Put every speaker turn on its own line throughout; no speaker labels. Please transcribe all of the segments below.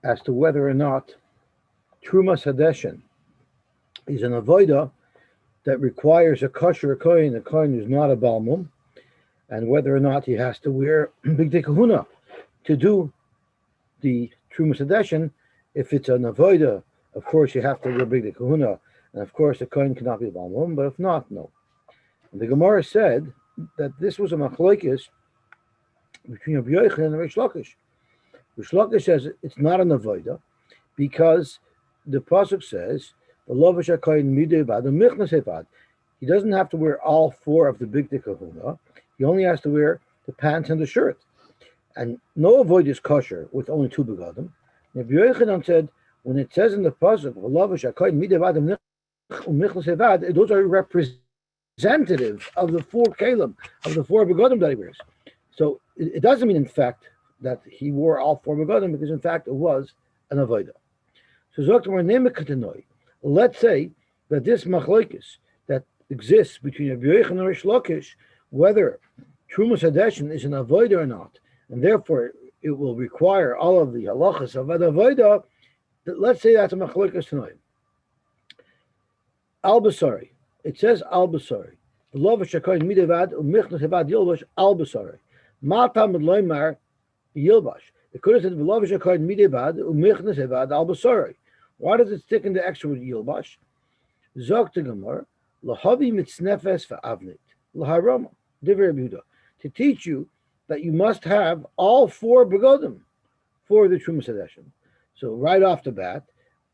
as to whether or not Trumas Hadeshin is an avoida that requires a kosher kohen, a kohen who's not a balmum, and whether or not he has to wear bigdei kahuna to do the Trumas Hadeshin. If it's an avoida, of course you have to wear bigdei kahuna, and of course the kohen cannot be a balmum, but if not, no. And the Gemara said that this was a machlokes between Rabbi Yochanan and Rish Lakish. Rish Lakish says it's not an avoida because the pasuk says he doesn't have to wear all four of the bigdei kahuna. He only has to wear the pants and the shirt. And no avoid is kosher with only two begadim. Rabbi Yochanan said when it says in the pasuk those are representative of the four kalim, of the four begadim that he wears. So it doesn't mean in fact that he wore all four begadim, because in fact it was an avodah. So let's say that this machlokes that exists between Rabbi Yochanan and Rish Lakish, whether Trumas Hadeshin is an avodah or not, and therefore it will require all of the halachas of an avodah. Let's say that's a machlokes tonight. Al basari. It says al basari. V'lovash hakohen midevad u'michnas hevad yilbash al basari. Ma tamid loymar yilbash. It could have said v'lovash hakohen midevad u'michnas hevad al basari. Why does it stick in the extra with yilbash? Zog to Gemara, lahavi mitznefes v'avnit laharama divrei Yehuda, to teach you that you must have all four begodim for the Trumas Hadeshin. So right off the bat,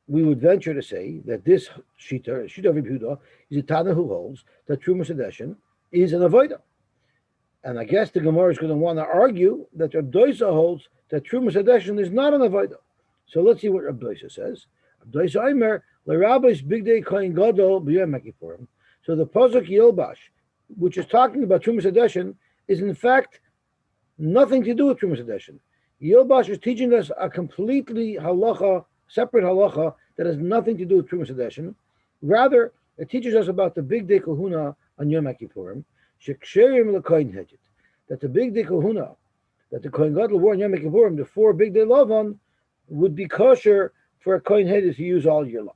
we would venture to say that this shita of Yehuda, is a Tana who holds that Trumas Hadeshin is an avodah. And I guess the Gemara is going to want to argue that Reb Doisa holds that Trumas Hadeshin is not an avodah. So let's see what Reb Doisa says. Reb Doisa Aimer l'Rabbis bigdei kohen gadol b'yom kippurim. So the pasuk Yilbash, which is talking about Trumas Hadeshin, is in fact nothing to do with Trumas Hadeshin. Yilbash is teaching us a completely halacha, separate halacha that has nothing to do with Trumas Hadeshin. Rather, it teaches us about the bigdei kahuna on Yom Kippurim, sheksherim lekohen hedget, that the bigdei kahuna that the kohen gadol wore on Yom Kippurim, the four bigdei lavan, would be kosher for a kohen hedget to use all year long.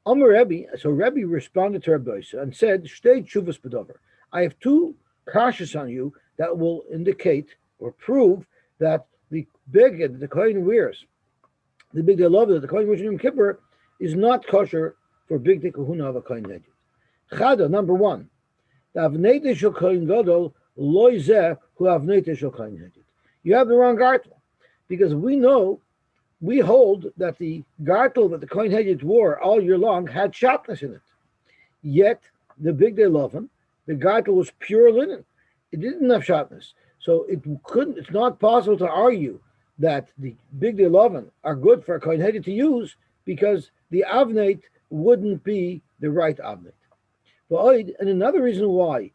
Amar Rebbe, so Rebbe responded to Rabbi Doisa and said, "Shtei tshuvas b'davar. I have two kashas on you that will indicate or prove that the beged the kohen wears, the bigdei lavan that the kohen wears on Yom Kippur, is not kosher for bigdei kahuna of a kohen hedget. Chada, number one, the avnei shel kohen gadol loy zeh hu avnei shel kohen hedget. You have the wrong gartel, because we hold that the gartel that the kohen hedget wore all year long had shatnez in it. Yet the bigdei lavan, the gartel was pure linen. It didn't have shatnez. So it's not possible to argue that the bigdei lavan are good for a kohen hedget to use, because the avneit wouldn't be the right avneit. And another reason why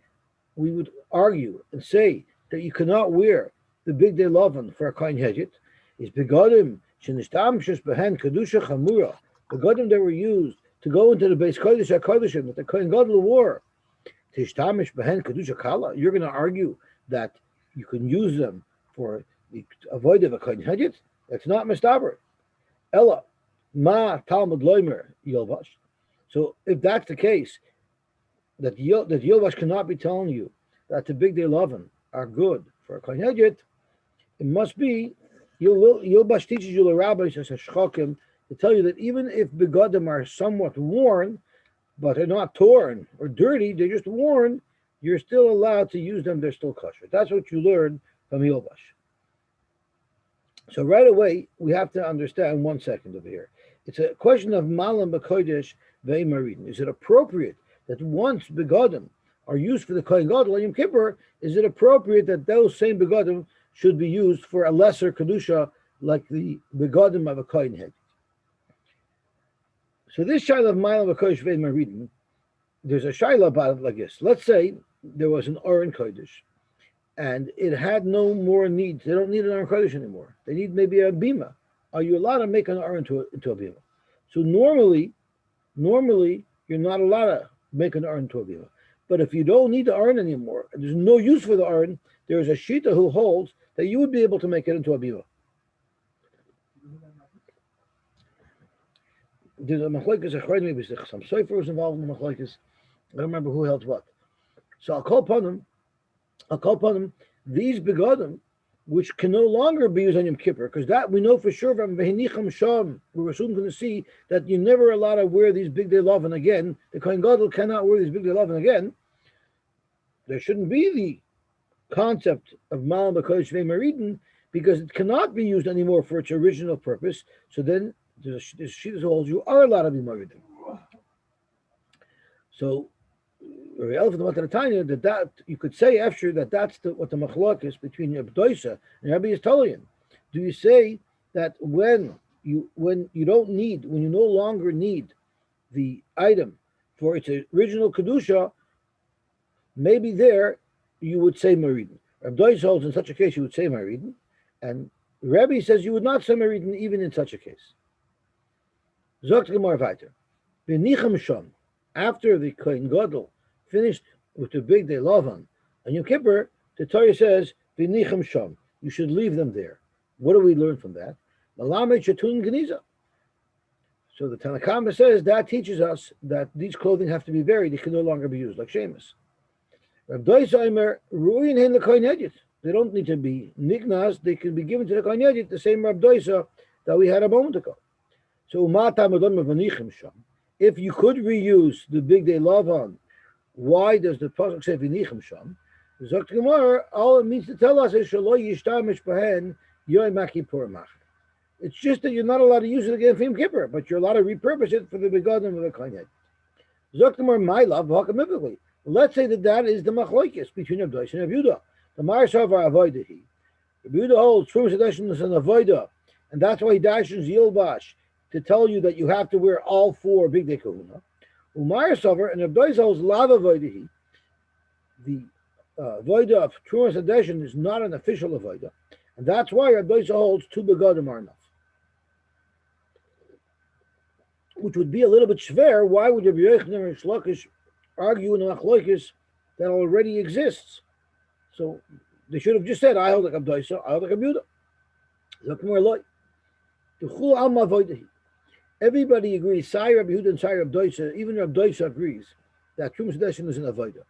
we would argue and say that you cannot wear the bigdei lavan for a kohen hedget is begadim shenishtamshus behen kedusha chamura, begadim that were used to go into the base kodesh hakodeshim that the kohen gadol wore. Tishtamish behen kedusha kala. You're going to argue that you can use them for the avoid of a kohen hedget? That's not mistaber. Ella ma talmud loimer yilvash. So if that's the case, that Yilvash cannot be telling you that the bigdei lavan are good for a kohen hedget, it must be Yilvash teaches you the rabbis as a shchokim to tell you that even if begadim are somewhat worn, but they're not torn or dirty, they're just worn, you're still allowed to use them. They're still kosher. That's what you learn from Yilvash. So right away we have to understand 1 second over here. It's a question of malam b'kodesh ve'marin. Is it appropriate that once begadim are used for the kohen gadol on Yom Kippur, is it appropriate that those same begadim should be used for a lesser kedusha like the begadim of a kohen head? So this shaila of malam b'kodesh ve'marin, there's a shaila about it like this. Let's say there was an Aron Kodesh, and it had no more needs. They don't need an Aron Kodesh anymore. They need maybe a bima. Are you allowed to make an Aron into a bima? So normally, you're not allowed to make an Aron to a bima. But if you don't need the Aron anymore, and there's no use for the Aron, there is a shita who holds that you would be able to make it into a bima. There's a machlokes maybe some sofer was involved in the machlokes. I don't remember who held what. So I'll call upon them. These begodim, which can no longer be used on Yom Kippur, because that we know for sure from Vehinicham Sham, we're soon going to see that you're never allowed to wear these big day lovin again. The Kohen Gadol cannot wear these big day lovin again. There shouldn't be the concept of Mal B'Kodesh Ve'Mariden because it cannot be used anymore for its original purpose. So then the Shittas holds you are allowed to be Maridim. So that you could say after that's what the machlok is between Abdoisa and Rabbi Yisrael. Do you say that when you no longer need the item for its original kedusha, maybe there you would say Maridin. Abdoisa holds in such a case you would say Maridin, and Rabbi says you would not say Maridin even in such a case. Zogt Gemara weiter. V'nicham sham, after the Kohen Gadol finished with the big day Lavan and Yom Kippur, the Torah says, V'nicham sham, you should leave them there. What do we learn from that? Malamed shetun geniza. So the Tanna Kamma says that teaches us that these clothing have to be buried; they can no longer be used like shemus. They don't need to be nignas; they can be given to the Kohen Yedid, the same Rab Doisa that we had a moment ago. So if you could reuse the big day Lavan, why does the pasuk say v'nichem sham? Zokt Gemara, all it means to tell us is shelo yishtamish behen yoyim kippur mach. It's just that you're not allowed to use it again for Yom Kippur, but you're allowed to repurpose it for the begodim of the Kohen Yedid. Zokt Gemara, my love, hakamifically. Let's say that is the machlokes between Abdois and Yehuda. The Marsavar avoidahi. Yehuda holds Trumas Hadeshin is an avoida, and that's why he dashes Yilbash to tell you that you have to wear all four big day kahuna. Marsavar and Abdois holds lava avoidahi. The avoida of Trumas Hadeshin is not an official avoida, and that's why Abdois holds two begodim are enough. Which would be a little bit schwer. Why would Rabbi Yochanan and Shlokish argue in a machlokes that already exists? So they should have just said, I hold like Abdoisa, I hold like Abuda. Look more like everybody agrees, Sai Rabbi Yehuda and Sai Abdoisa, even Abdoisa agrees that Trumas Hadeshin is an avoda.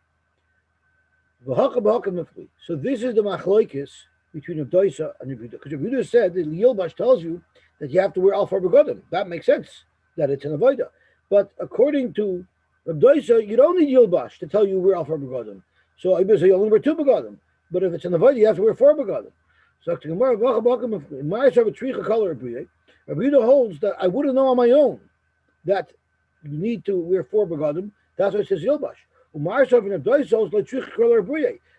So this is the machlokes between Abdoisa and Rabbi Yehuda. Because Rabbi Yehuda said that Yilbash tells you that you have to wear all four begodim. That makes sense, that it's an avoda. But according to Abdoisa, you don't need Yilbash to tell you wear all four begodim. So I say you only wear two begodim. But if it's an avoda, you have to wear four begodim. So Rabbi Yehuda holds that I wouldn't know on my own that you need to wear four begodim. That's why it says Yilbash.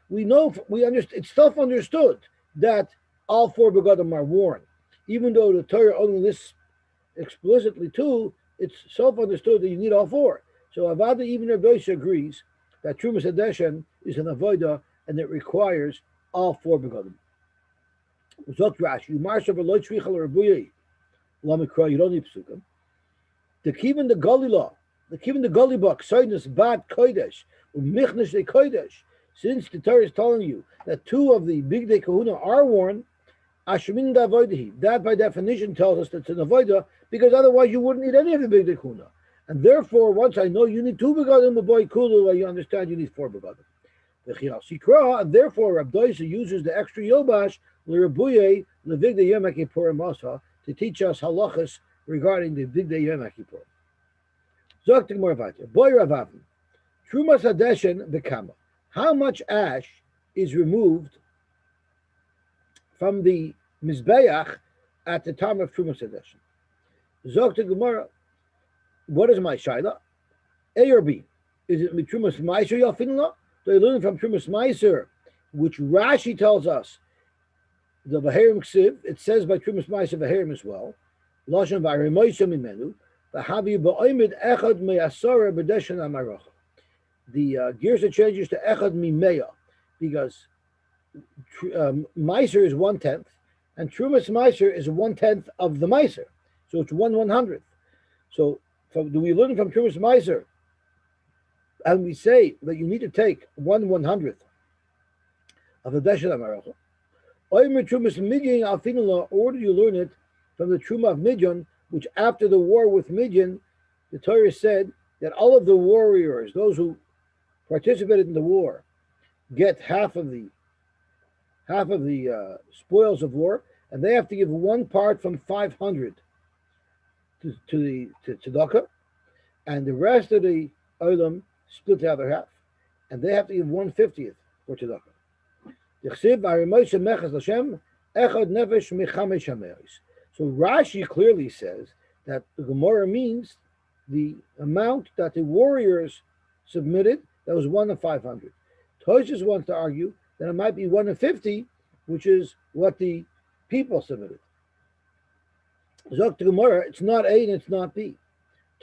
We know, understand. It's self-understood that all four begodim are worn, even though the Torah only lists explicitly two. It's self-understood that you need all four. So Avada, even Abdoisa agrees that Trumas Hadeshin is an avoda and it requires all four begodim. Zot Rashi, you marshal v'lo tzricha l'rabuyei lamikra. You don't need psukim. The kivin the Gali law, the kivin the Gali book, soidus bad kodesh u'michnish de kodesh. Since the Torah is telling you that two of the big day kahuna are worn, ashmin da avodahi. That by definition tells us that it's an avoda, because otherwise you wouldn't need any of the big day kahuna. And therefore, once I know you need two begodim, boy kulu, you understand you need four begodim. And therefore, Abdoisa uses the extra Yilbash l'Rabuye l'Vigda Yom Kippur Masa to teach us halachas regarding the Vigda Yom Kippur. Zok Gemara weiter. Boy Ravavim, Trumas Hadeshin bekama. How much ash is removed from the Mizbeach at the time of Trumas Hadeshin? Zok Gemara. What is my shaila? A or B? Is it Trumas Meiser Yafinla? They learn from Trumas Meiser, which Rashi tells us the Vaherim Ksiv. It says by Trumas Meiser Vaherim as well. Lashon Vaherim Mimenu. The Havi Ba'oimid Echad Me'asara B'Deshen Amarocha. The Girsa changes to Echad Mimeya because Meiser is 1/10, and Trumas Meiser is 1/10 of the Meiser, so it's 1/100th. So do we learn from Trumas Meiser? And we say that you need to take 1/100th of the Deshet Amarocha. Or do you learn it from the Truma of Midian, which after the war with Midian, the Torah said that all of the warriors, those who participated in the war, get half of the spoils of war, and they have to give one part from 500 to tzedakah, and the rest of the olam split the other half, and they have to give 1/50th for tzedakah. So Rashi clearly says that the Gemara means the amount that the warriors submitted, that was 1 in 500. Tosfos wants to argue that it might be 1 in 50, which is what the people submitted. Zok to Gemara, it's not A and it's not B.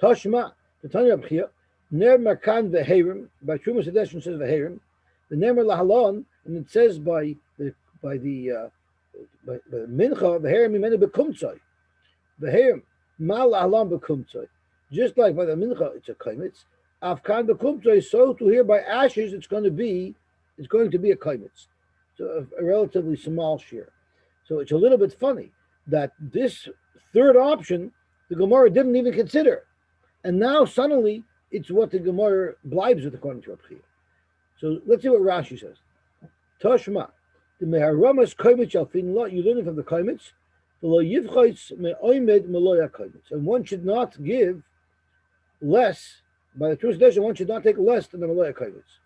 Toshma, the Tanya Abchia, Ner Markan Veherim, by Trumas Edition says Veherim, the Nemer Lahalon, and it says by the Mincha, Veherim Imenu Bekumtzai. Veherim, Mal Lahalon Bekumtzai. Just like by the Mincha, it's a Kaimitz. Afkan Bekumtzai, so to here by ashes, it's going to be a Kaimitz. So a relatively small share. So it's a little bit funny that this third option, the Gemara didn't even consider. And now suddenly it's what the Gemara blibes with according to Abchia. So let's see what Rashi says. Toshma, the Meharamas Kaimitz Alfin Lot, you learn it from the Kaimitz, the Lo Yivchaitz Me'oimed Meloya Kaimitz. And one should not give less, by the translation, one should not take less than the Meloya Kaimitz.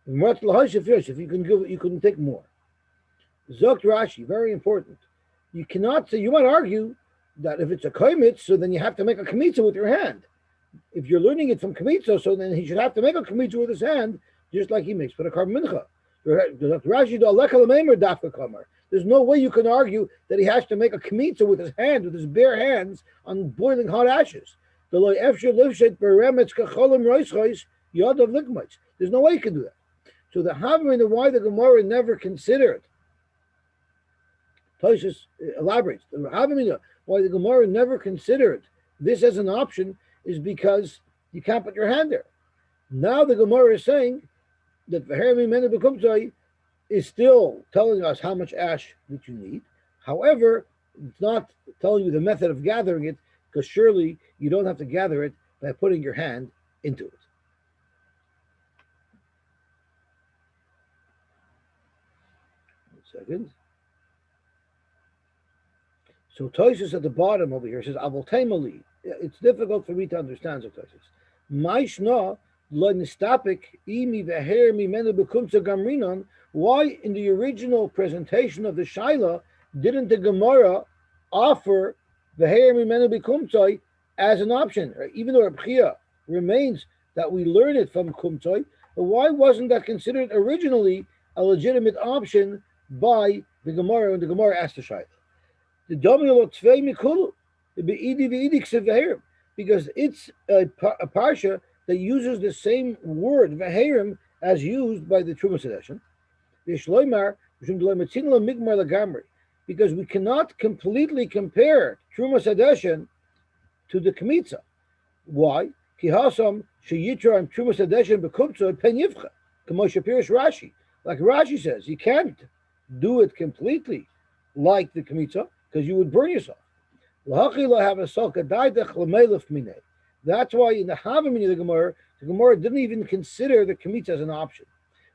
If you can give, you couldn't take more. Zokt Rashi, very important. You cannot say, you might argue that if it's a kaimitz, so then you have to make a kamitza with your hand. If you're learning it from kamitza, so then he should have to make a kamitza with his hand, just like he makes for the carbon mincha. There's no way you can argue that he has to make a kamitza with his hand, with his bare hands, on boiling hot ashes. There's no way you can do that. So the Havamina, why the Gemara never considered, Tosfos elaborates, the Havamina, why the Gemara never considered this as an option is because you can't put your hand there. Now the Gemara is saying that Veherim Imenu Bekumtzai is still telling us how much ash that you need. However, it's not telling you the method of gathering it, because surely you don't have to gather it by putting your hand into it. Second. So Tosfos at the bottom over here says, Avoltaimali. It's difficult for me to understand, so Tosfos. Maishna lo nistapik imi veher mimenu bekumtza gamrinon. Why in the original presentation of the Shaila didn't the Gemara offer veher mimenu bekumtzai as an option? Even though Abchia remains that we learn it from kumtzai, but why wasn't that considered originally a legitimate option by the Gemara when the Gemara asked the Shaila? The Domino Tvei Mikulu, because it's a parsha that uses the same word Veherim as used by the Trumas Edition. Because we cannot completely compare Trumas Edition to the Kmitza. Why? Kihasam sheyitra and Trumas Edition bekumtza pen yivcha. Kamosha Pirish Rashi, like Rashi says, you can't do it completely like the Kmitza, because you would burn yourself. That's why in the Havamina the Gemara didn't even consider the Kmitza as an option.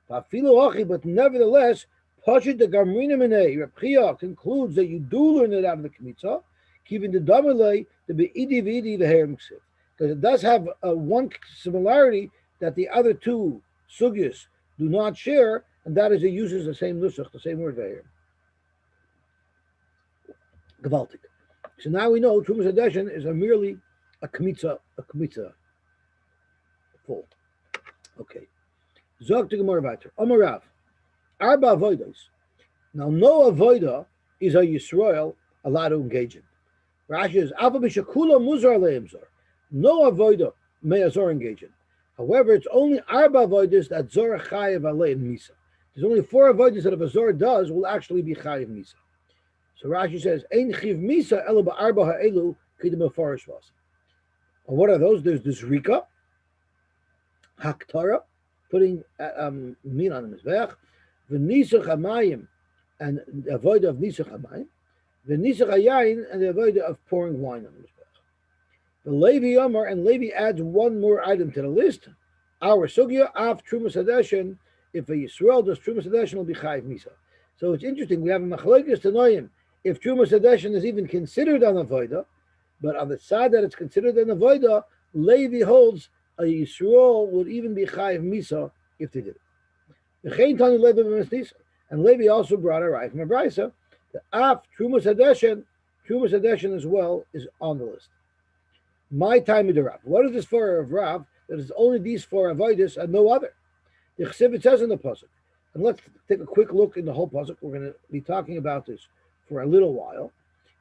But nevertheless, Pashit the Gamrina Minei, Rabchia concludes that you do learn it out of the Kmitza, keeping the Damalei, the Be'idi V'idi V'herim Ksiv. Because it does have one similarity that the other two sugyas do not share, and that is it uses the same nusach, the same word V'herim. Gewaltig. So now we know Trumas Edition is merely a kmitza full. Okay. Zog to Gemara weiter. Amarav. Arba avodas. Now no avoda is a Yisrael allowed to engage in. Rashi is Alpha Bishakula Muzar Leimzor. No avoda may a Zor engage in. However, it's only Arba avodas that Zor Chayev Alei in Misa. There's only 4 avodas that if a Zor does will actually be Chayev Misa. So Rashi says, "Ein chiv misa elo ba'arba ha'elu kidim b'farish vas." And what are those? There's the zrika, haktara, putting meat on the mizbeach, v'nisach hamayim, and avoid of nisach hamayim, The nisach hayayin, and the avodah of pouring wine on the mizbeach. The Levi Amar, and Levi adds one more item to the list. Our sugya of Trumas Hadeshin, if a Yisrael does Trumas Hadeshin, will be chayiv misa. So it's interesting. We have a machlokes tanoim if Trumas Hadeshin is even considered an avodah, but on the side that it's considered an avodah, Levi holds a Yisrael would even be chayiv misa if they did it. And Levi also brought a right from a brisa. The af Trumas Hadeshin as well is on the list. My time of the Rav. What is this for of Rav? That is only these four avodas and no other. The Chesivit says in the pasuk, and let's take a quick look in the whole pasuk. We're going to be talking about this for a little while.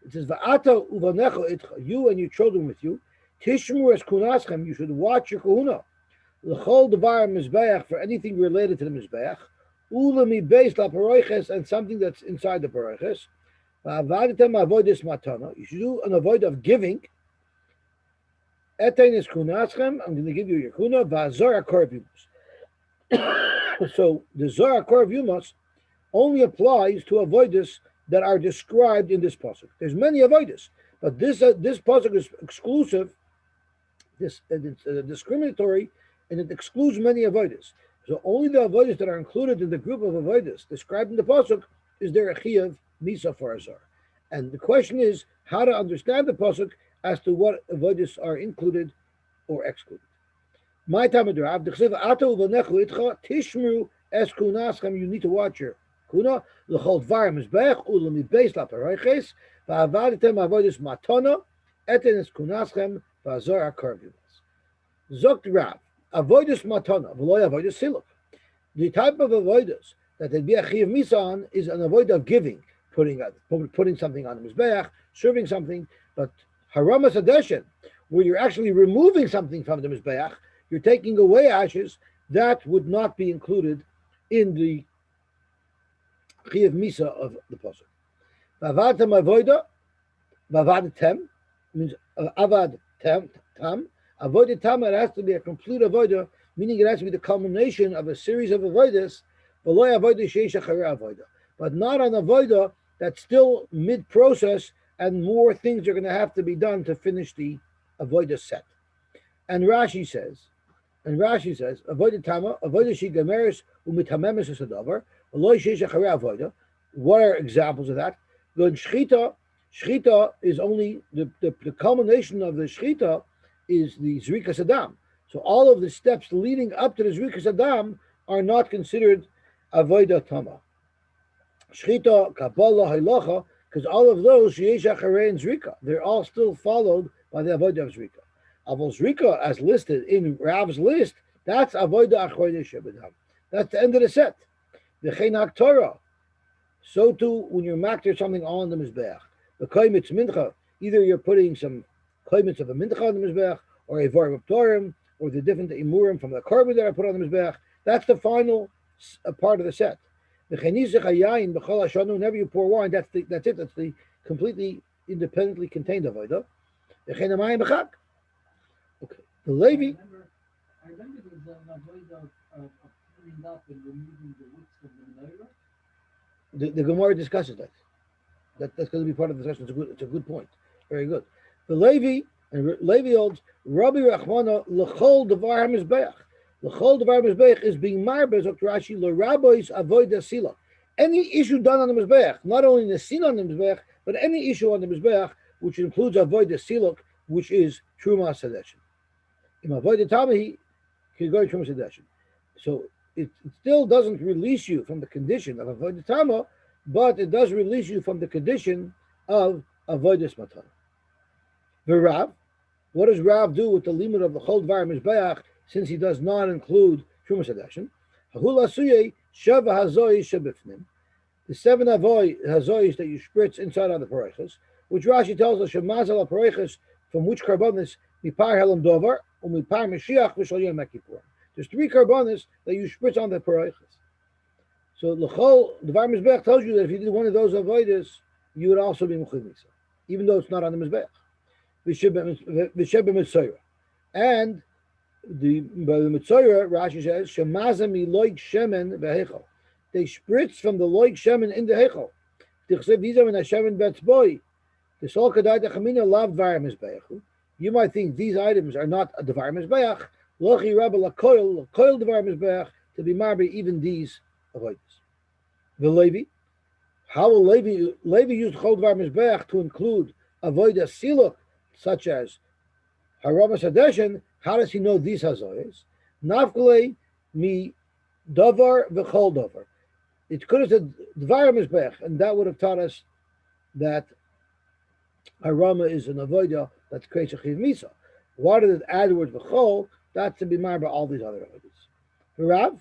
It says, "Va'ata uvanecha itcha," you and your children with you. Tishmu es kunaschem, you should watch your kahuna. L'chol devar mizbeach, for anything related to the mizbeach. Ula mi beis la paroiches, and something that's inside the paroiches. Va'avaditem avodas matana, you should do an avoid of giving. Etain is kunaschem, I'm going to give you your kuna. Va'azor akor yumas. So the zor akor yumas only applies to avodas that are described in this pasuk. There's many avodas, but this pasuk is exclusive. It's discriminatory, and it excludes many avodas. So only the avodas that are included in the group of avodas described in the pasuk is there a chiyuv misa for a zor. And the question is how to understand the pasuk as to what avodas are included or excluded. My time of the Rav, tishmru es kunaschem, you need to watch your kuna, l'chol dvar mizbech, u'lemi beis la paroiches, va'avaditem avodas matana, eten es kunaschem, va'azor akarvimas. Zokt Rav, avodas matana, v'loy avodas siluk. The type of avodas that there'd be a chiyuv misa on is an avodah of giving, putting something on the mizbech, serving something, but haramas hadeshin, where you're actually removing something from the mizbech, you're taking away ashes, that would not be included in the chiyuv misa of the pasuk. V'avatem avoda, v'avadetem means avad tam. Avodah tam, it has to be a complete avoda, meaning it has to be the culmination of a series of avodas. V'loy avoda sheish acharei avoda, but not an avoda that's still mid-process, and more things are going to have to be done to finish the avoda set. And Rashi says, avodah tama, avodah she gameres umitamemes esadavar, v'loy sheish acharei avoda. What are examples of that? The shchita is only the culmination of the shchita is the zrikas adam. So all of the steps leading up to the zrikas adam are not considered avodah tama. Shchita, kabbalah, halacha, because all of those yesh acharei and zrika, they're all still followed by the avodah of zrika. Avol zrika, as listed in Rav's list, that's avodah achronis shebedam. That's the end of the set. The chenak Torah. So too, when you're makter something on the mizbeach, the koimitz mincha, either you're putting some koimitz of a mincha on the mizbeach, or a varim of Torim, or the different imurim from the korban that are put on the mizbeach. That's the final part of the set. The chenisach hayayin b'chol hashanu, whenever you pour wine, that's it. That's the completely independently contained avodah. The chenamayim b'chak. Okay. The Levi.
I remember there's an avodah of cleaning up and removing the wicks from the menorah.
The Gemara discusses that. That's going to be part of the discussion. It's a good point. Very good. The Levi and Levi holds Rabbi Rachmana l'chol devar hamizbeach. L'chol devar hamizbeach is being marbez of Rashi l'rabbis avodah sila. Any issue done on the mizbeach, not only the sin on the mizbeach, but any issue on the mizbeach which includes avodah siluk, which is truma sedeshin. In avodah tamahi, can go truma sedeshin. So it still doesn't release you from the condition of avodah tama, but it does release you from the condition of avodas matana. The Rav, what does Rav do with the limit of the chol dvar mizbeach, since he does not include truma sedeshin? Hahul asuyei shava hazoi shebifnim, the 7 hazois that you spritz inside of the paroiches, which Rashi tells us shemazal paroiches, from which karbonis mipar helam dovar umipar mashiach v'shal yom kippur. There's 3 karbonis that you spritz on the paroiches. So l'chol dvar mizbeach tells you that if you did one of those avodas, you would also be mechuyev misa, even though it's not on the mizbeach. V'shebe mitzayra, and by the mitzayra, Rashi says shemazem miloik shemen v'hechol. They spritz from the loik shemen in the hechol. You might think these items are not a Devar Mizbeach. Lochi Rabba Lakoil Devar Mizbeach, to be marby even these avoidance. The Levi, how will Levi use Chol Devar Mizbeach to include avoidas siluk, such as Harama Sadeshin? How does he know these hazoyas? Nafkule mi davar v'chol davar. It could have said Dvar Mizbeach, and that would have taught us that Harama is an avodah that's creates a chiv misa. Why did it add the word v'chol? That's to be married by all these other avodas. Rav,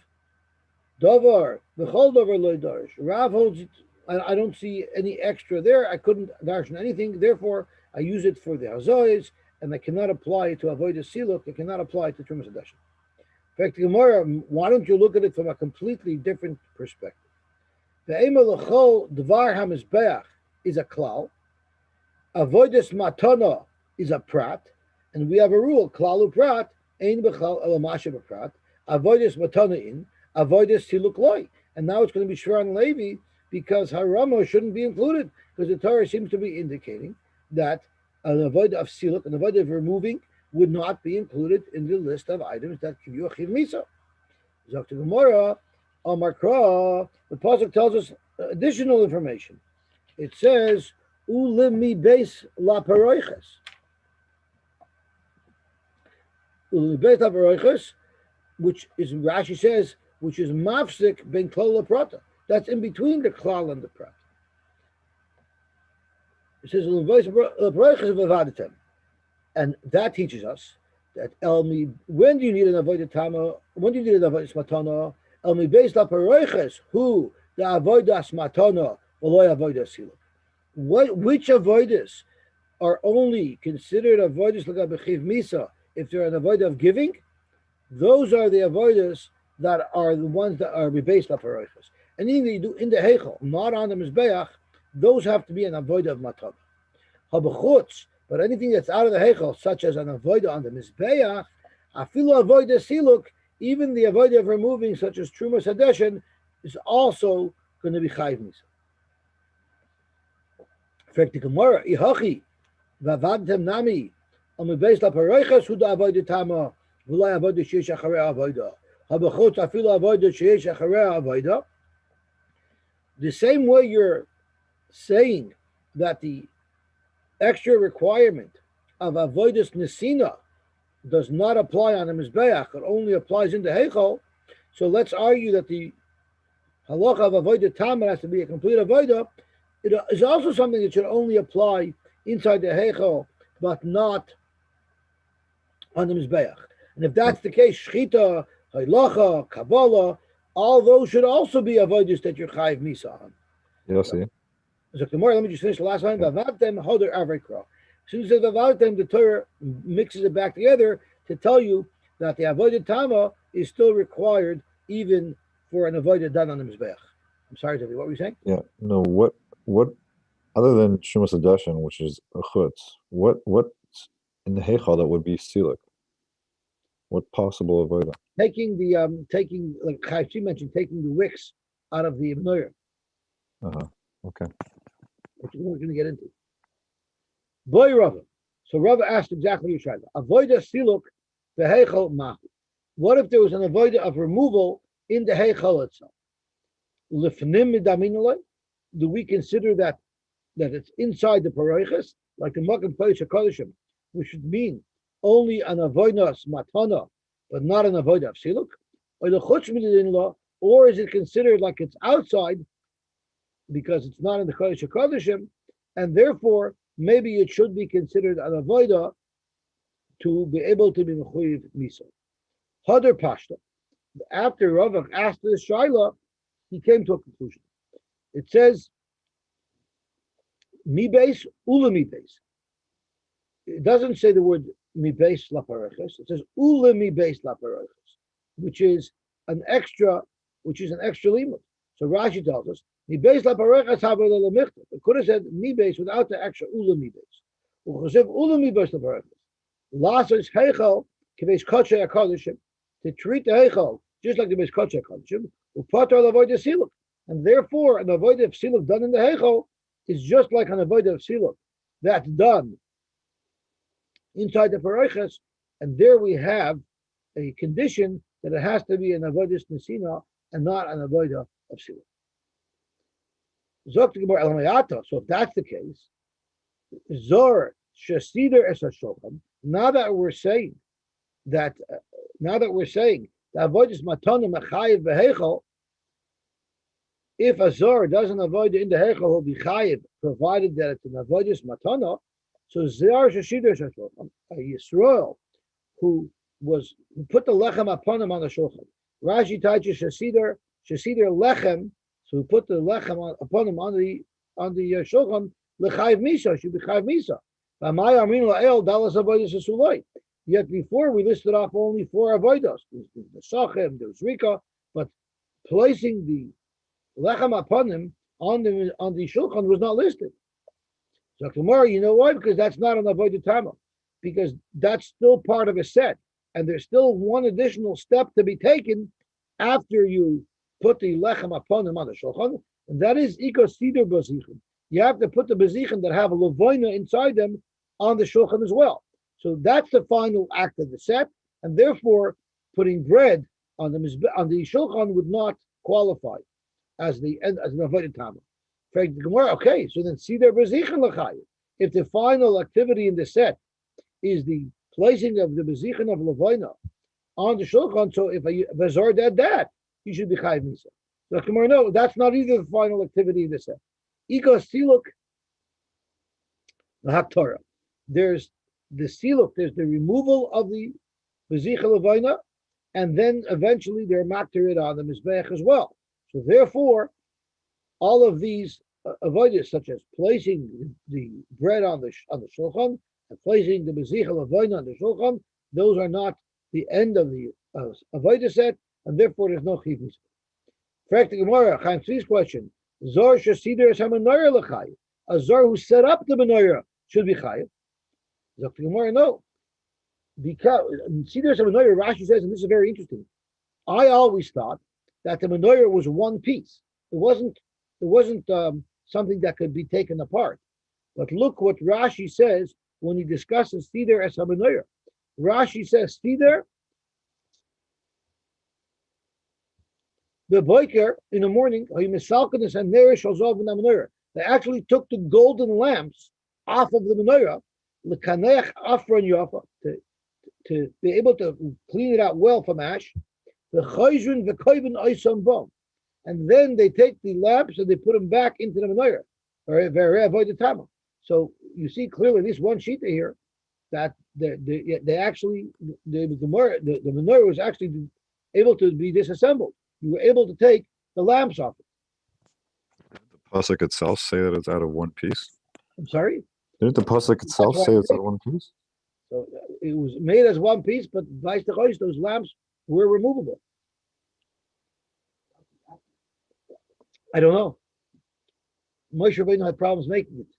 davar v'chol davar loy darish. Rav holds it. I don't see any extra there. I couldn't darshan anything. Therefore, I use it for the hazois, and I cannot apply it to avoid a siluk. I cannot apply it to Trumas Hadashin. In fact, Gemara, why don't you look at it from a completely different perspective? The ema l'chol dvar hamizbeach is a klal. Avoides matana is a prat, and we have a rule: klalu prat ein bechal elamashe b'prat. Avoides matana in avoides siluk loy. And now it's going to be shvar on Levi because harama shouldn't be included, because the Torah seems to be indicating that an avoid of siluk, an avoid of removing, would not be included in the list of items that give you a chiv misa. Zok to Gemara, Amar Kra, the pasuk tells us additional information. It says, "Ulim mi beis la paroiches." Ulim beis la paroiches, which is Rashi says, which is mafsik ben klal la prata. That's in between the klal and the prat. It says ulim beis la paroiches v'vadatem. And that teaches us that when do you need an avodah tama? When do you need an avodah smatana? Elmi beis la paroiches, who the avodah smatana v'loy avodah siluk. Which avodas are only considered avodas l'gab b'chiv misa if they're an avodah of giving? Those are the avodas that are the ones that are based on paroiches. Anything that you do in the heichal, not on the mizbeach, those have to be an avodah of matana. Habachutz, but anything that's out of the heichal, such as an avodah on the mizbeach, afilu avodah siluk, even the avodah of removing, such as trumas hadeshin, is also going to be chayv misa. Frek Gemara, ihachi vavadtem nami amibeis la paroiches hu da avodah tama v'lay avodah sheish acharei avodah habachot afilu avodah sheish acharei avodah. The same way you're saying that the extra requirement of avodas nesina does not apply on the mizbeach; it only applies in the heichal. So let's argue that the halacha of avodah tama has to be a complete avodah. It is also something that should only apply inside the heichal, but not on the mizbeach. And if that's the case, shchita, halacha, kabbalah, all those should also be avodas that you're chayiv misa on.
Yosy.
So tomorrow, let me just finish the last line. Vavavtem hoder avrei kra. As soon as it says vavavtem, the Torah mixes it back together to tell you that the avodah tama is still required even for an avodah done on the mizbeach. I'm sorry, David, what were you saying?
Yeah. No. What? Other than Shumas Hadashin, which is a chutz, what in the heichal that would be siluk? What possible avodah?
Taking like Chaychi mentioned, taking the wicks out of the menorah.
Okay.
Which we're going to get into. Boy Rava. So Rava asked exactly what you tried. Avodah siluk v'heichal mahu. What if there was an avodah of removal in the heichal itself? Lifnim midaminalei. Do we consider that it's inside the paroiches, like the Makom Kodesh HaKodeshim, which would mean only an avodas matana, but not an avodah of siluk? Or the chutz midinla, or is it considered like it's outside because it's not in the Kodesh HaKodeshim, and therefore maybe it should be considered an avodah to be able to be mechuyev misa? Hadar Pashta. After Ravach asked this shaila, he came to a conclusion. It says, mi beis ula mi beis. It doesn't say the word mi beis la paroiches. It says ula mi beis la paroiches, which is an extra limit. So Rashi tells us, mi beis la paroiches haber la michta. It could have said mi beis without the extra ula mi beis. Uchasev ula mi beis la paroiches. Lasa is heichal keveis kotche hakodeshim, to treat the heichal just like the beis kotche hakodeshim, upatar la avodah siluk. And therefore, an avodah of siluk done in the heichal is just like an avodah of siluk that's done inside the paroiches, and there we have a condition that it has to be an avodah nesina and not an avodah of siluk. So if that's the case, Zor Shasider es Hashochan. Now that we're saying that the avodas matana mechayiv behechel, if a Zor doesn't avoid in the hechel, he'll be chayiv, provided that it's an avodas matana. So Zor Shasider es Hashochan, a Yisrael who put the lechem upon him on the shulchan. Rashi Tachi Shasider lechem. So we put the lechem upon him on the shulchan. L'chayv misa should be chayv misa. Yet before we listed off only 4 avodos. There's the sachem, there's rika, but placing the lechem upon him on the shulchan was not listed. So tomorrow, you know why? Because that's not an avodah tama, because that's still part of a set, and there's still one additional step to be taken after you put the lechem upon him on the shulchan, and that is ikos sidur bazichim. You have to put the bazichim that have a levoina inside them on the shulchan as well. So that's the final act of the set, and therefore putting bread on the shulchan would not qualify as the avodah tama. Okay, so then sidur bazichim l'chayim. If the final activity in the set is the placing of the bazichim of levoina on the shulchan, so if a zor did that, he should be chayiv misa. So Gemara, no, that's not either the final activity in the set. Ikos siluk, the haktorah. There's the siluk. There's the removal of the bezicha levaina, and then eventually they're maktarid on the mizbech as well. So therefore, all of these avodas, such as placing the bread on the shulchan and placing the bezicha levaina on the shulchan, those are not the end of the avodah set, and therefore there's no chiv misa. Correct the Gemara. Chaim Tzvi's question: Zor shasider es hamenorah l'chayiv. A zor who set up the menorah should be chayiv. Zok the Gemara, no, because sider es hamenorah. Rashi says, and this is very interesting. I always thought that the menorah was one piece. It wasn't something that could be taken apart. But look what Rashi says when he discusses sider es hamenorah. Rashi says sider. The boiker in the morning, they actually took the golden lamps off of the menorah, to be able to clean it out well from ash. And then they take the lamps and they put them back into the menorah, or. So you see clearly this one sheet here that the menorah was actually able to be disassembled. You were able to take the lamps off it.
Did the pasuk itself say that it's out of one piece?
I'm sorry?
Didn't the pasuk itself say it's out of one piece?
So it was made as one piece, but vice versa, those lamps were removable. I don't know. Moshe Rabbeinu had problems making it.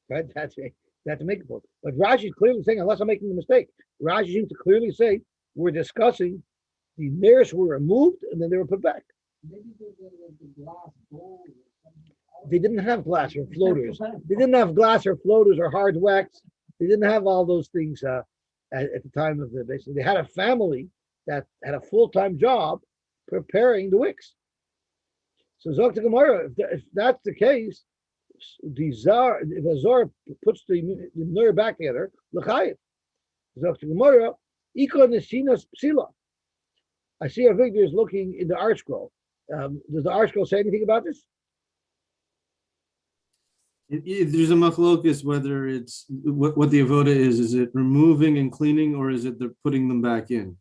Right? That's to make it. But Rashi is clearly saying, unless I'm making a mistake, Rashi seems to clearly say we're discussing the mirrors were removed and then they were put back.
Maybe the glass bowl or something.
They didn't have glass or floaters. They didn't have glass or floaters or hard wax. They didn't have all those things at the time of the basically. They had a family that had a full-time job preparing the wicks. So Zok to Gemara, if that's the case, if a zar puts the menorah back together, l'chayiv. Zok to Gemara, iko nesinas psila. I see our Victor is looking in the art scroll. Does the art scroll say anything about this?
If there's a machlokus, whether it's what the avoda is it removing and cleaning, or is it they're putting them back in?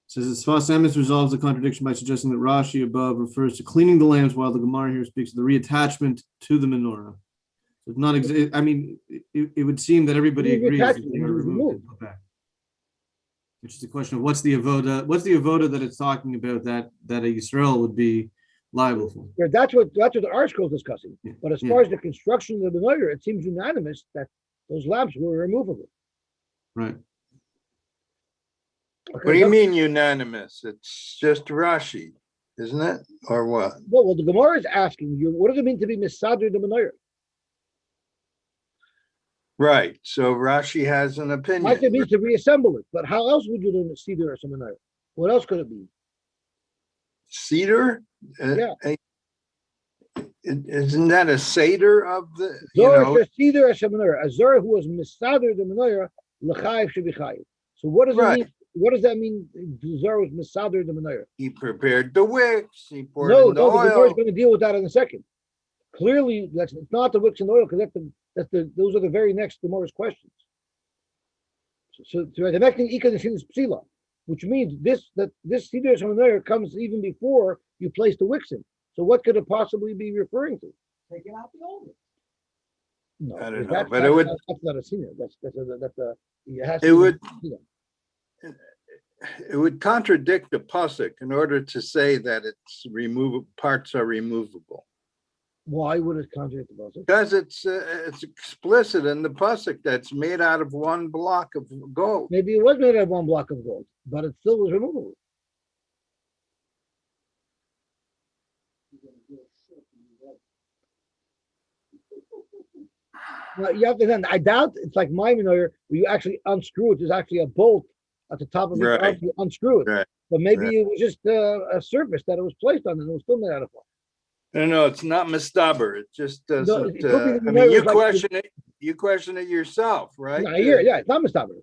It says Sfas Emes resolves the contradiction by suggesting that Rashi above refers to cleaning the lamps, while the Gemara here speaks of the reattachment to the menorah. So it's not. It would seem that everybody agrees that they are removed and put back. Which is the question of what's the avoda that it's talking about that a Yisrael would be liable for.
Yeah, that's what the art scroll is discussing. Yeah. But as far as the construction of the menorah, it seems unanimous that those lamps were removable.
Right.
Okay, what do you mean unanimous? It's just Rashi. isn't it? Or what?
Well, the Gemara is asking you, what does it mean to be misader the menorah?
Right. So Rashi has an opinion.
Might it means to reassemble it, but how else would you learn a cedar or some menorah? What else could it be?
Cedar?
Yeah.
Isn't that a seder of the,
Zor cedar or some menorah. A zor who was misader the menorah, l'chayiv should be chayiv. So what does it
Right.
mean? What does that mean? The zor was misader the menorah.
He prepared the wicks, he poured
No,
in the
the Gemara is
oil.
going to deal with that in a second. Clearly, it's not the wicks and oil because those are the very next Gemara's questions. So the next thing Ika is psila, which means this cedar menorah comes even before you place the wicks in. So what could it possibly be referring to?
Taking out the old.
No,
I don't know,
that's,
but it would-
that's not a sinner. That's a it has
It
to
would-
be, you know.
It would contradict the pasuk in order to say that it's removable, parts are removable.
Why would it contradict the pasuk?
Because it's explicit in the pasuk that's made out of one block of gold.
Maybe it was made out of one block of gold, but it still was removable. Well, you have to then. I doubt it's like my menorah where you actually unscrew it. There's actually a bolt at the top of it.
Right.
You unscrew it,
Right.
but maybe
Right.
it was just a surface that it was placed on, and it was still made out of.
No, it's not mistaber. It just doesn't.
it could be the
I mean,
menorah
you
was like-
question it. You question it yourself, right?
I hear, yeah, it's not mistaber.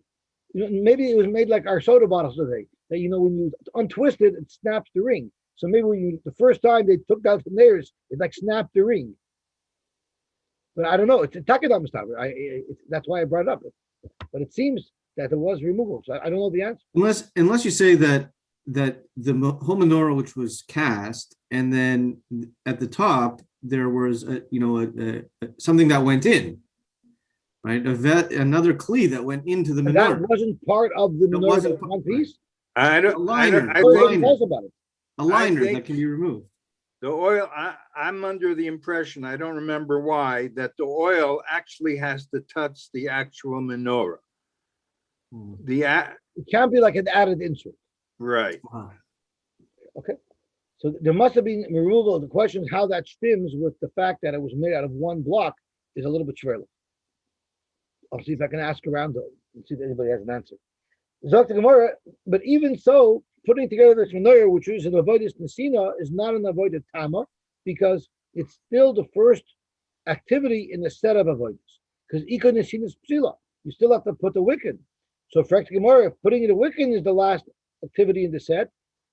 Maybe it was made like our soda bottles today. That when you untwist it, it snaps the ring. So maybe when the first time they took out the nails, it like snapped the ring. But I don't know. It's a takadam mistaber. That's why I brought it up. But it seems that it was removable. So I don't know the answer.
Unless you say that the whole menorah, which was cast, and then at the top there was something that went in, right? Another kli that went into the
And
menorah.
that wasn't part of the
That
menorah.
wasn't
One
part-
piece.
I
A
don't. I
liner.
don't. I
Or it
think
doesn't tell us about it.
A liner
think-
that can be removed.
the oil. I'm under the impression. I don't remember why that the oil actually has to touch the actual menorah.
It can't be like an added insert.
Right.
So there must have been removal. The question is how that stems with the fact that it was made out of one block is a little bit shverly. I'll see if I can ask around and see if anybody has an answer. Zok the Gemara, but even so, putting together this menorah, which is an avodas nesina, is not an avodah tama because it's still the first activity in the set of avodas. Because ikon nesina is psila, you still have to put the wick in. So for the Gemara, putting in the wick in is the last activity in the set.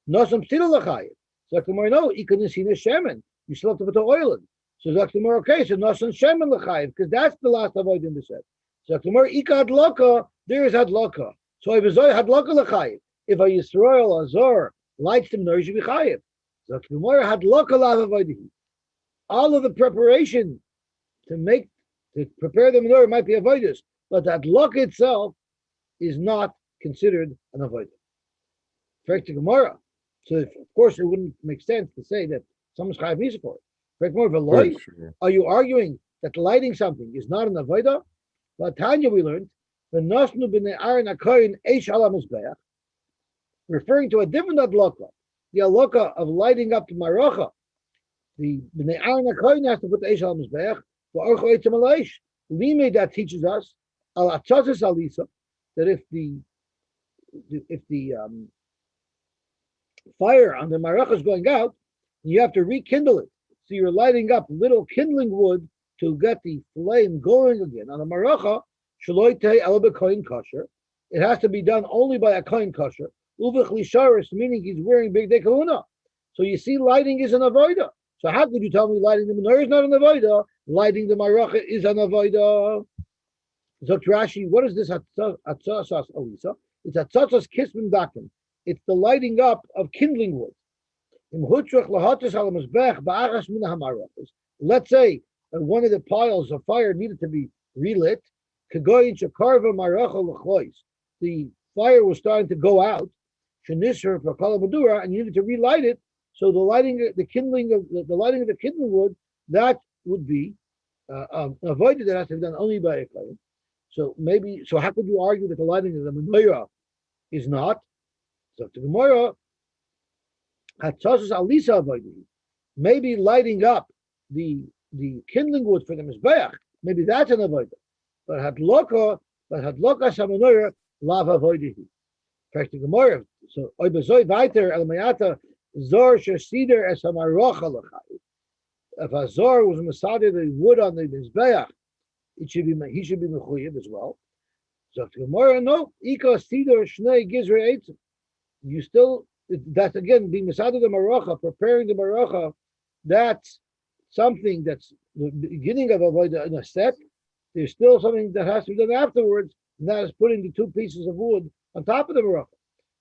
Nosam psila lachayim. So the Gemara, no, ikon nesina shemen. You still have to put the oil in. So the Gemara, okay, so nosam shemen lachayim because that's the last avodah in the set. So the Gemara, ikad hadlaka, there is hadlaka. So if a hadlaka lachayim. If a Yisrael Azor lights the menorah, should be chayiv. So the Gemara had lokal. All of the preparation to prepare the menorah might be avodas, but that lock itself is not considered an avodah. Correct the Gemara. So of course it wouldn't make sense to say that someone's chayiv misa for it. Correct more of a loy.
Sure.
Are you arguing that lighting something is not an avodah? But Tanya we learned the nasnu b'nei aron akoyin eish ala mizbeach, referring to a different adlaka, the adlaka of lighting up the maracha. The b'nei aron akoyin has to put the eish ala mizbeach. The orcho eitzim aleish. Lime that teaches us al atzatzis alisa that if the fire on the maracha is going out, you have to rekindle it. So you're lighting up little kindling wood to get the flame going again. On the maracha, shaloi tei el b'koyin kosher. It has to be done only by a koyin kosher. Uvich lisharis, meaning he's wearing big kahuna. So you see, lighting is an avodah. So how could you tell me lighting the menorah is not an avodah? Lighting the maracha is an avodah. So Rashi, what is this atzatzas alisa? It's atzatzas kismin dakim. It's the lighting up of kindling wood. Let's say one of the piles of fire needed to be relit. The fire was starting to go out, and you needed to relight it. So the lighting of the kindling wood, that would be avoided. That has to be done only by a kohen. So how could you argue that the lighting of the menorah is not? So the Gemara, Hatzasus alisa avodah. Maybe lighting up the kindling wood for the mizbeach. Maybe that's an avodah. But hadloka samanoyer lav avodah. Fact the Gemara. So oibazoi weiter el mayata zor shesider es hamarocha lachai. If a zor was masaded the wood on the mizbeach, he should be mechuyev as well. So the Gemara, no, ika sider shnei gizrei eitzim. You still, that's again being masaded the marocha, preparing the marocha. That's something that's the beginning of avodah in a step. There's still something that has to be done afterwards, and that is putting the two pieces of wood on top of the marocha.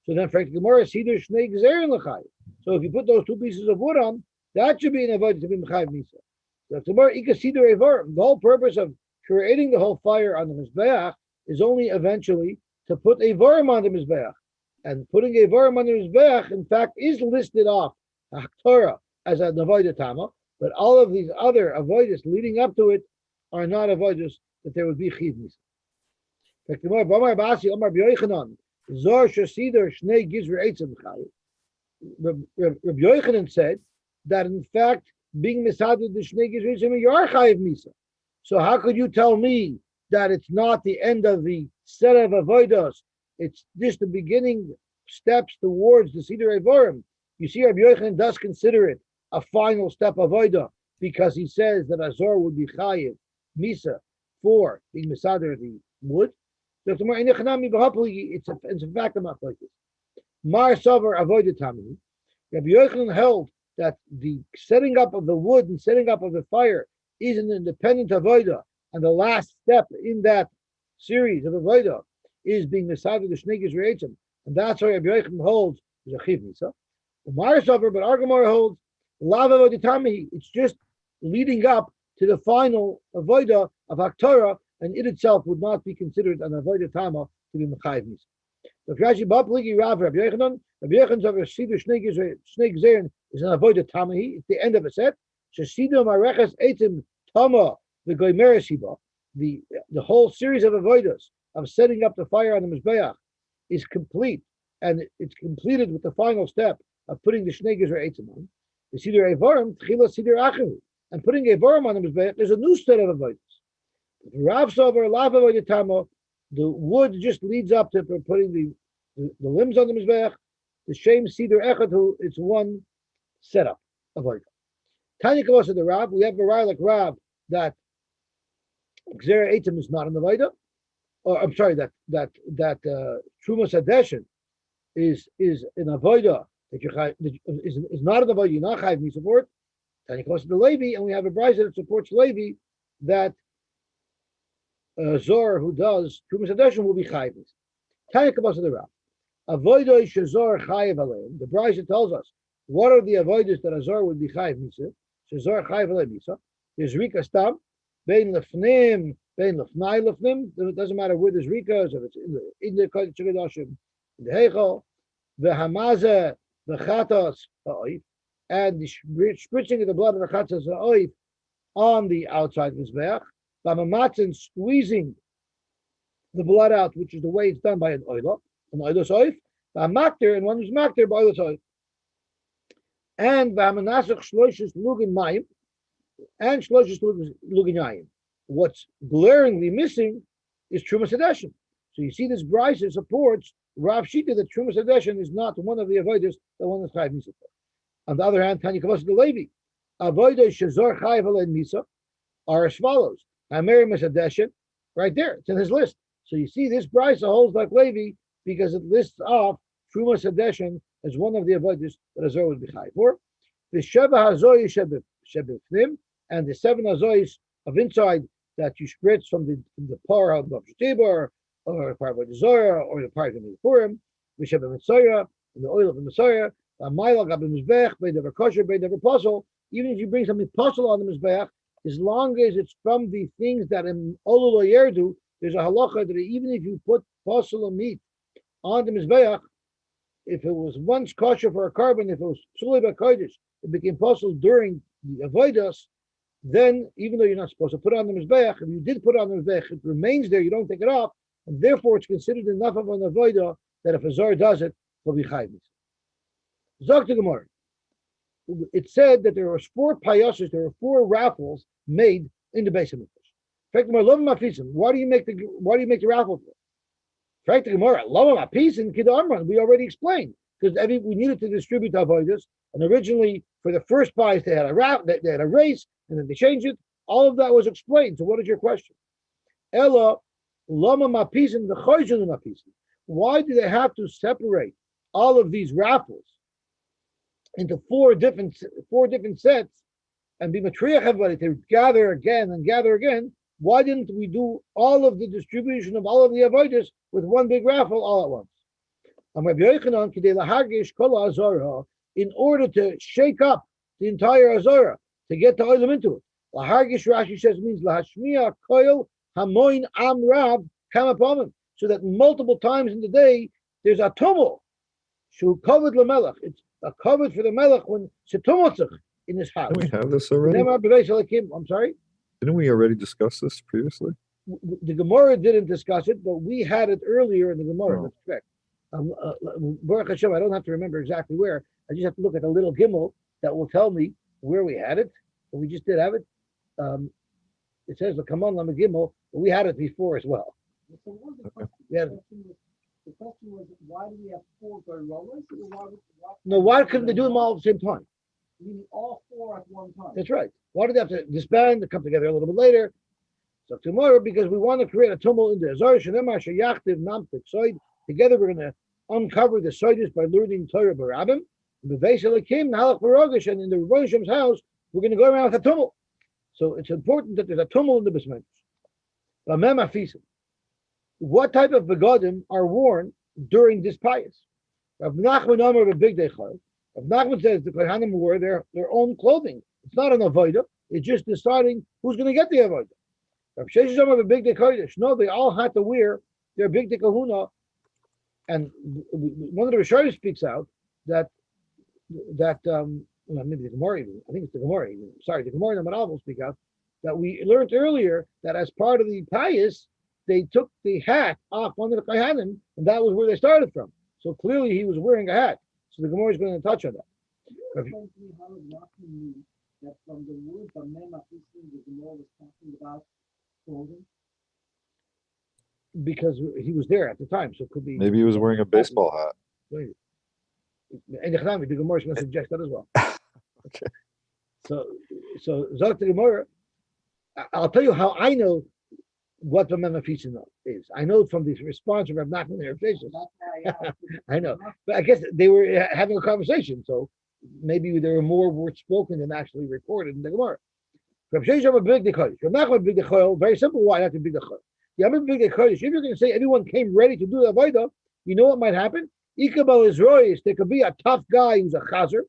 So then, frankly, Gemara sider shnei gzerin l'chai. So if you put those two pieces of wood on, that should be an avodah to be mechayiv misa. So Gemara ika sider evar. The whole purpose of creating the whole fire on the mizbeach is only eventually to put evarim on the mizbeach, and putting evarim on the mizbeach, in fact, is listed off Torah as a avodah tama. But all of these other avodas leading up to it are not avodas that there would be chiv misa. Zor shesider shnei gizrei eitzim chayiv. Rabbi Yochanan said that in fact being misaded the shnei gizrei eitzim you are chayiv misa. So how could you tell me that it's not the end of the set of avodas? It's just the beginning steps towards the Seder Evorim. You see, Rabbi Yochanan does consider it a final step avodah because he says that Azor would be chayiv misa for being misader the wood. So it's a fact of like this. Mar Savar avodah tamim. Rabbi Yochanan held that the setting up of the wood and setting up of the fire is an independent avodah, and the last step in that series of avodah is being misader the shnei gizrei eitzim, and that's why Rabbi Yochanan holds is a chiv misa. Mar Savar, but our Gemara holds lav avodah tamihi. It's just leading up to the final avodah of Haktorah, and it itself would not be considered an avodah tama to be mechayiv misa. So Rashi Bapligi Rav Rabbi Yochanan's over Sidur Shnei Gzerin is an avodah tamahi. It's the end of a set. So Sidur Mareches Eitzim Tama the Goymer Siba. The whole series of avodas of setting up the fire on the mizbeach is complete, and it's completed with the final step of putting the Shnei Gzerin Eitzim on. The Sidur Evarim Tchila Sidur Achahu, and putting Evarim on the mizbeach is a new set of avodas. Rav Sover Lav avodah tama. The wood just leads up to putting the limbs on the mizbeach. The shem sidur echad, it's one setup of avodah. Tanya Kavos of the Rav, we have a Rai like Rav that Gzera Eitzim is not an avodah, or I'm sorry, that Trumas Hadeshin is an avodah that is not an avodah. You're not chayiv me support. Tanya Kavos of the Levi, and we have a brisa that supports Levi that Zor who does Trumas Hadeshin will be chayiv. Tanya Kavos of the Rav. Avodah shezor chayiv aleim. The brisa tells us what are the avodas that a Zor would be chayiv misa. Shezor chayiv aleim misa. There's rika stam, bein lefnim, bein lefnai lefnim. It doesn't matter where there's rikas, if it's in the kodesh hakadoshim, in the heichal, the hamazeh, the chatas ha'oif, and the spritzing of the blood of the chatas ha'oif on the outside mizbeach. B'mamatzin, squeezing the blood out, which is the way it's done by an oilah oif. B'makter, and one who's makter by oilah oif. And b'manasach shloishes lugin mayim, and shloishes lugin yayim. What's glaringly missing is Trumas Hadeshin. So you see this brisa supports Rav Shita that Trumas Hadeshin is not one of the avodas that one is chayiv misa for. On the other hand, Tanya Kavos the Levi, avodah shezor chayiv alein misa are as follows. Hameri Hadeshin, right there, it's in his list. So you see this brisa holds like Levi because it lists off Trumas Hadeshin as one of the avodas that Azor would be chayiv for. The Sheva Hazoy Shebifnim, and the 7 Hazoys of inside that you spritz from the par of Tibor, or part of the Zohar, or the part of the Purim, the Sheba Mitzayah, and the oil of the Messiah, Maila Gab Mizbech, Beid Never Kosher, Beid Never Puzzle. Even if you bring something puzzle on the Mizbech, as long as it's from the things that in Olu Lo Yerdu, there's a halacha that even if you put puzzle of meat on the Mizbech, if it was once kosher for a carbon, if it was Sulei Kodesh, it became puzzle during the Avodas, then even though you're not supposed to put it on the Mizbech, if you did put it on the Mizbech, it remains there, you don't take it off, and therefore it's considered enough of an Avodah that if a Zor does it, he'll be chayiv. Zok to Gemara. it said that there were 4 payasas, there were 4 raffles made in the base of Mikdash. In fact, why do you make the raffle for? In fact, the Gemara, we already explained, because we needed to distribute avodas, and originally for the first pies they had a race, and then they changed it. All of that was explained. So what is your question? Ella lama mapisin the choyjun mapisin. Why do they have to separate all of these raffles into 4 different sets and be matriach everybody to gather again and gather again? Why didn't we do all of the distribution of all of the avodas with one big raffle all at once? In order to shake up the entire Azara, to get the oilam into it. Lahargish, Rashi says, means lahashmiya koil hamoin am rab kamapomim, so that multiple times in the day there's a tumult. Shu covered lamelech. It's a covered for the melech when setumotzach in his house.
Didn't we have this already?
I'm sorry.
Didn't we already discuss this previously?
The Gemara didn't discuss it, but we had it earlier in the Gemara.
Oh.
That's correct. Baruch Hashem, I don't have to remember exactly where. I just have to look at the little gimel that will tell me where we had it. But we just did have it. It says the Kaman Lama Gimel, but we had it before as well.
So what was the question?
Yeah.
The question was, why do we have 4 gorillas?
No, why couldn't they do them all at the same time?
Meaning all 4 at one time.
That's right. Why did they have to disband and come together a little bit later? So tomorrow, because we want to create a tumult in the Azar, together we're going to uncover the Soidis by learning Torah Barabim. And in the Rebbeinu Shem's house, we're going to go around with a tumult. So it's important that there's a tumult in the Bismillah. What type of begadim are worn during this pious? Rav Nachman Amar of a big day Rav Nachman says the Kohanim wore their own clothing. It's not an avodah. It's just deciding who's going to get the avodah. Rav Sheshes Amar of a big day Kodesh. No, they all had to wear their big day Kahuna. And one of the Rishonim speaks out that maybe the Gemara even, I think it's the Gemara even, sorry, the Gemara Namal will speak out, that we learned earlier that as part of the pious, they took the hat off one of the Kohanim, and that was where they started from. So clearly he was wearing a hat. So the Gemara is going to touch on that.
Explain to me how does Rashi mean that from the word Bameh Mafisim, the Gemara was talking about clothing?
Because he was there at the time, so it could be.
Maybe he was wearing a baseball hat.
And the Gemara is going to suggest that as well.
Okay.
So Zok the Gemara, I'll tell you how I know what the Memafisa is. I know from the response of Rav Nachman and Rav Sheshes. I know, but I guess they were having a conversation, so maybe there were more words spoken than actually recorded in the Gemara. Rav Sheshes have a big dechoy. Rav Nachman a big dechoy. Very simple. Why not a big dechoy? The other big dechoy. If you're going to say everyone came ready to do the avodah, you know what might happen? Ikabel is royis. There could be a tough guy who's a chazer.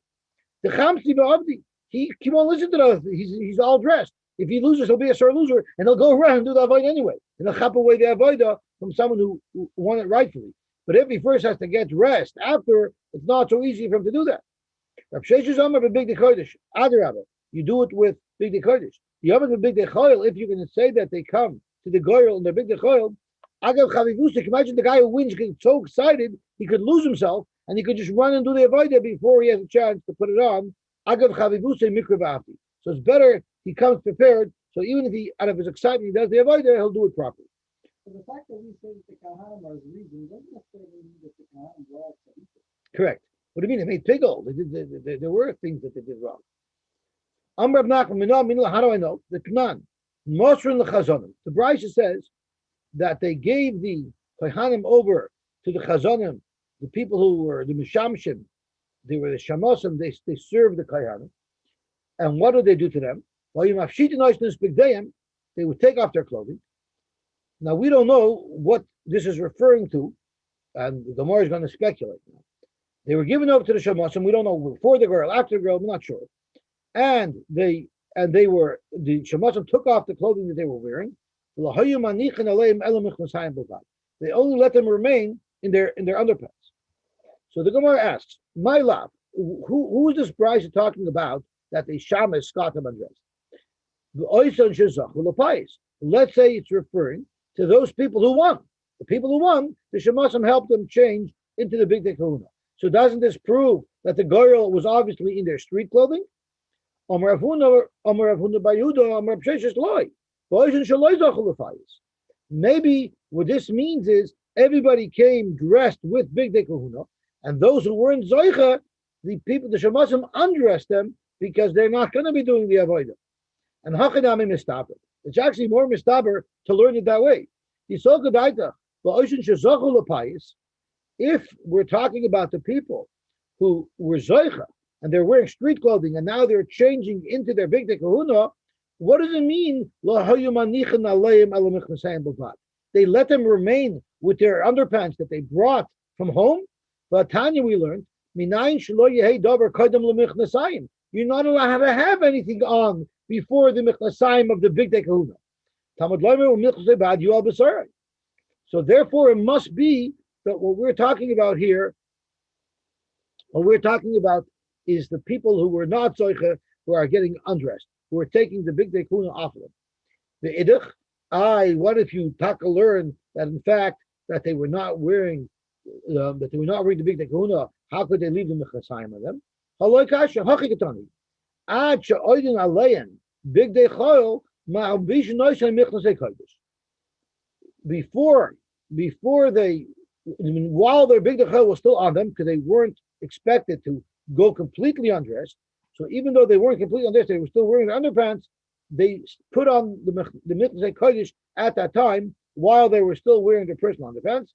The chamsi ba'avdi. He won't listen to those. He's all dressed. If he loses, he'll be a sore loser, and he'll go around and do the avodah anyway. And he'll chop away the avodah from someone who won it rightfully. But if he first has to get dressed after, it's not so easy for him to do that. Rav Sheshes Amar b'big dekodesh. Adarabah. You do it with big dekodesh. You have it with big dechoil. If you're going to say that they come to the goyel and they're big dechoil, agav chavivusik. Imagine the guy who wins gets so excited he could lose himself and he could just run and do the avodah before he has a chance to put it on. Agav chavivusik mikra v'afti. So it's better he comes prepared. So even if he, out of his excitement, he does the avodah, he'll do it properly.
So the fact that we say that the Kahanim are reason doesn't necessarily mean that the Kahanim were all tzaddikim.
Correct. What do you mean? They made pigol. There were things that they did wrong. Amr Nachman, how do I know? The Knan, Mosrin l'chazonim. The Brisa says that they gave the Kohanim over to the chazonim, the people who were the mishamshim. They were the shamosim. They served the Kohanim. And what did they do to them? Well, you they would take off their clothing. Now we don't know what this is referring to, and the Gemara is going to speculate now. They were given over to the shamosim. We don't know before the girl, after the girl. I'm not sure. And the shamosim took off the clothing that they were wearing. They only let them remain in their underpants. So the Gemara asks, "My love, who is this Brisa talking about that the shamas got them undressed?" Let's say it's referring to those people who won. The people who won, the shamosim helped them change into the big kahuna. So doesn't this prove that the goyal was obviously in their street clothing. Amar Rav Huna bar Yehuda, Amar Rav Sheshes loy. Bo'ishin shaloi zochel lefayis. Maybe what this means is everybody came dressed with big day kahuna, and those who weren't zoicha, the people, the shemasim, undressed them because they're not going to be doing the avodah. And hachanami mistaber. It's actually more mistaber to learn it that way. If we're talking about the people who were zoicha and they're wearing street clothing and now they're changing into their big day kahuna, what does it mean? They let them remain with their underpants that they brought from home. But Tanya, we learned, you're not allowed to have anything on before the michnasaim of the big day kahuna. So therefore, it must be that what we're talking about here, is the people who were not zoicha, who are getting undressed, who are taking the big day kahuna off of them. The idach, what if you learn that in fact that they were not wearing the big day kahuna? How could they leave the mechasayim of them? Haloi kasha hachikatani. Ad she'oidin alein big day chayil ma'avish noishay mechnasei kodesh. Before they, while their big day chayil was still on them, because they weren't expected to go completely undressed. So even though they weren't completely undressed, they were still wearing their underpants. They put on the mechnasei kodesh at that time while they were still wearing their personal underpants.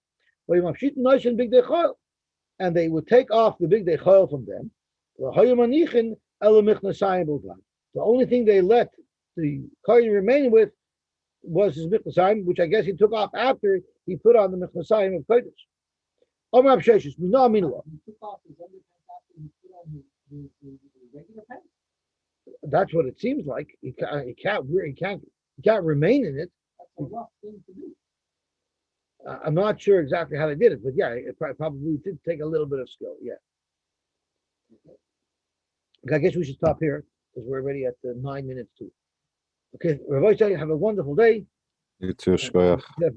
And they would take off the big day chayil from them. The only thing they let the kohen remain with was his mechnasayim, which I guess he took off after he put on the mechnasayim of kodesh.
He took off his underpants after he put on the regular pants.
That's what it seems like. He can't remain in it.
That's a rough thing to do.
I'm not sure exactly how they did it, but yeah, it probably did take a little bit of skill. Yeah. Okay, I guess we should stop here because we're already at 9 minutes to. Okay, Rabbi, have a wonderful day.
You too, shkoyach.
Big